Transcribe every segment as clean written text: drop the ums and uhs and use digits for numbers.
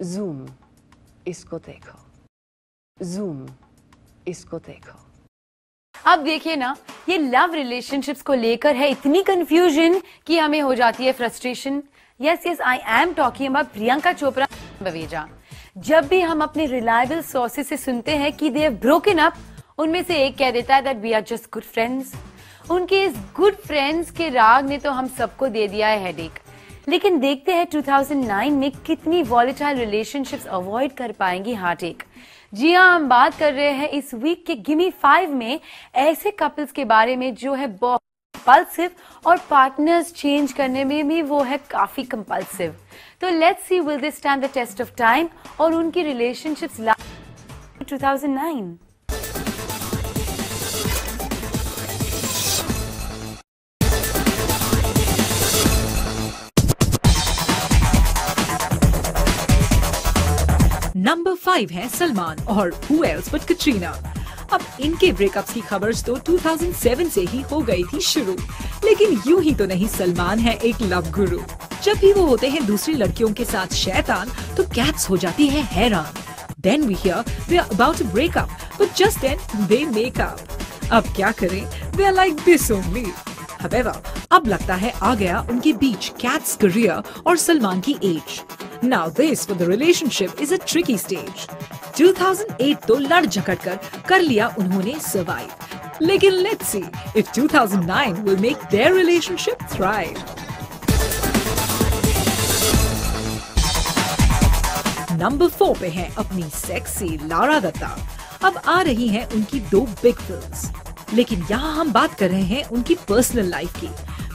Zoom, इसको देखो, zoom, इसको देखो। अब देखिए ना, ये लव रिलेशनशिप्स को लेकर है इतनी कंफ्यूजन कि हमें हो जाती है frustration. Yes I am talking about Priyanka Chopra Baweja. जब भी हम अपने रिलायबल सोर्सेज से सुनते हैं कि दे हैव ब्रोकन अप, उनमें से एक कह देता है that we are just good friends. उनके इस गुड फ्रेंड्स के राग ने तो हम सबको दे दिया है हेडेक। लेकिन देखते हैं 2009 में कितनी वॉलेटाइल रिलेशनशिप्स अवॉइड कर पाएंगी हार्ट एक। जी हाँ, हम बात कर रहे हैं इस वीक के गिमी 5 में ऐसे कपल्स के बारे में जो है बहुत कंपल्सिव और पार्टनर्स चेंज करने में भी वो है काफी कंपल्सिव। तो let's see will they stand the test of time और उनकी रिलेशनशिप्स 2009। नंबर 5 है सलमान और Who else but कटरीना। अब इनके ब्रेकअप्स की खबर तो 2007 से ही हो गई थी शुरू, लेकिन यूं ही तो नहीं सलमान है एक लव गुरु। जब भी वो होते हैं दूसरी लड़कियों के साथ शैतान, तो कैट्स हो जाती है हैरान। Then we hear they are about to break up, but just then they make up. अब क्या करें? They are like this only. However, अब लगता है आ गया उनके बीच कैट्स करियर और सलमान की as. Now this for the relationship is a tricky stage. 2008 तो लड़ झगड़ कर लिया उन्होंने survive. लेकिन let's see if 2009 will make their relationship thrive. Number 4 पे है अपनी सेक्सी लारा दत्ता। अब आ रही हैं उनकी 2 बिग फिल्म्स, लेकिन यहाँ हम बात कर रहे हैं उनकी पर्सनल लाइफ की।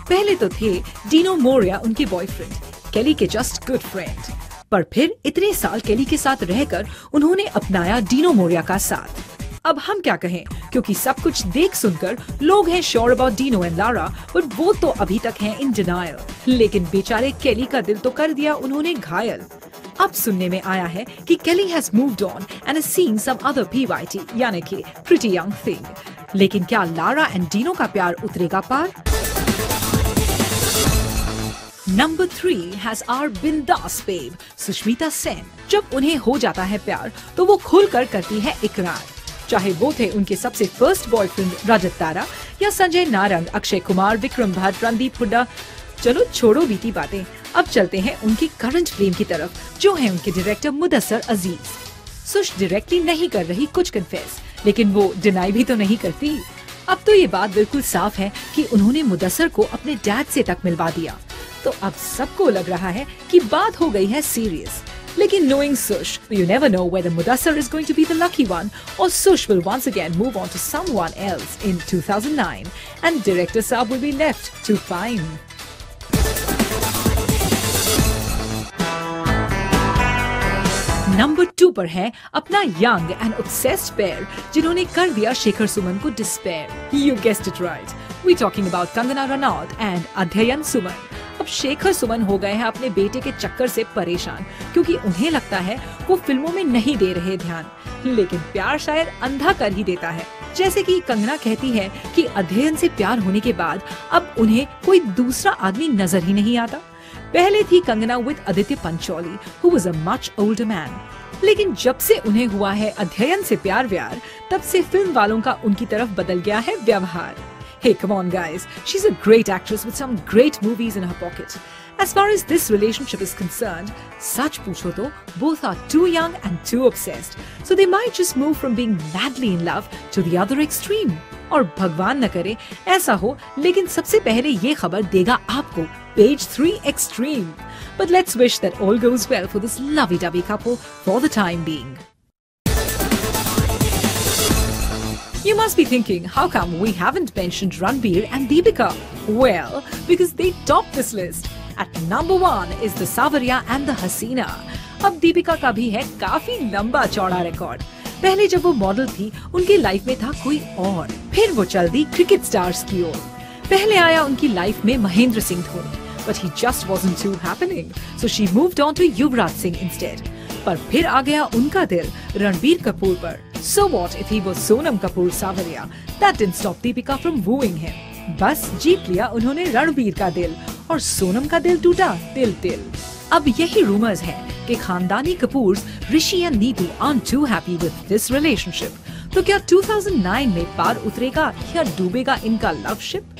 पहले तो थे डीनो मोरिया उनके बॉयफ्रेंड, केली के जस्ट गुड फ्रेंड, पर फिर इतने साल केली के साथ रहकर उन्होंने अपनाया डीनो मोरिया का साथ। अब हम क्या कहें, क्योंकि सब कुछ देख सुनकर लोग हैं sure about Dino and Lara, but वो तो अभी तक हैं इन डिनायल। लेकिन बेचारे केली का दिल तो कर दिया उन्होंने घायल। अब सुनने में आया है कि Kelly has moved on and has seen some other PYT, यानी कि प्रिटी यंग थिंग। लेकिन क्या लारा एंड डीनो का प्यार उतरेगा पार? नंबर 3 has our बिंदास बेब सुष्मिता सेन। जब उन्हें हो जाता है प्यार तो वो खुलकर करती है इकरार, चाहे वो थे उनके सबसे फर्स्ट बॉयफ्रेंड रजत तारा या संजय नारंग, अक्षय कुमार, विक्रम भट्ट, रणदीप हुड्डा। चलो छोड़ो बीती बातें, अब चलते हैं उनकी करंट फ्लेम की तरफ, जो है उनके डायरेक्टर मुदस्सर अजीज। सुश डायरेक्टली नहीं कर रही कुछ कन्फेस, लेकिन वो डिनाई भी तो नहीं करती। अब तो ये बात बिल्कुल साफ है कि उन्होंने मुदस्सर को अपने डैड से तक मिलवा दिया। तो अब सबको लग रहा है कि बात हो गई है सीरियस। लेकिन knowing Sush, you never know whether Mudassar is going to be the lucky one or Sush will once again move on to someone else in 2009 and director Saab will be left to find. Number 2 पर है अपना young and obsessed pair, जिन्होंने कर दिया शेखर सुमन को despair. You guessed it right. We talking about Kangana Ranaut and अध्ययन सुमन। अब शेखर सुमन हो गए हैं अपने बेटे के चक्कर से परेशान, क्योंकि उन्हें लगता है वो फिल्मों में नहीं दे रहे ध्यान। लेकिन प्यार शायद अंधा कर ही देता है। जैसे कि कंगना कहती है कि अध्ययन से प्यार होने के बाद अब उन्हें कोई दूसरा आदमी नजर ही नहीं आता। पहले थी Kangana with Aditya Pancholi, who was a much older man. लेकिन जब से उन्हें हुआ है अध्ययन से प्यार व्यार, तब से फिल्म वालों का उनकी तरफ बदल गया है व्यवहार। Hey, come on guys, she's a great actress with some great movies in her pocket. As far as this relationship is concerned, सच पूछो तो both are too young and too obsessed, so they might just move from being madly in love to the other extreme. और भगवान न करे ऐसा हो, लेकिन सबसे पहले ये खबर देगा आपको Page 3 Extreme. But let's wish that all goes well for this lovey-dovey couple for the time being. You must be thinking, how come we haven't mentioned Ranbir and Deepika? Well, because they top this list. At number 1 is the Savarya and the Hasina. अब दीपिका का भी है काफी लंबा चौड़ा record. पहले जब वो मॉडल थी, उनकी लाइफ में था कोई और, फिर वो चल दी क्रिकेट स्टार्स की ओर। पहले आया उनकी लाइफ में Mahendra Singh Dhoni, but he just wasn't too happening, so she moved on to Yuvraj Singh instead. पर फिर आ गया उनका दिल रणबीर कपूर पर। So what if he was Sonam Kapoor Savarya? That didn't stop Deepika from wooing him. बस जीत लिया उन्होंने रणबीर का दिल और सोनम का दिल टूटा दिल दिल। अब यही रूमर्स हैं कि खानदानी Kapoors Rishi and Neetu aren't too happy with this relationship. तो क्या 2009 में पार उतरेगा या डूबेगा इनका लव शिप?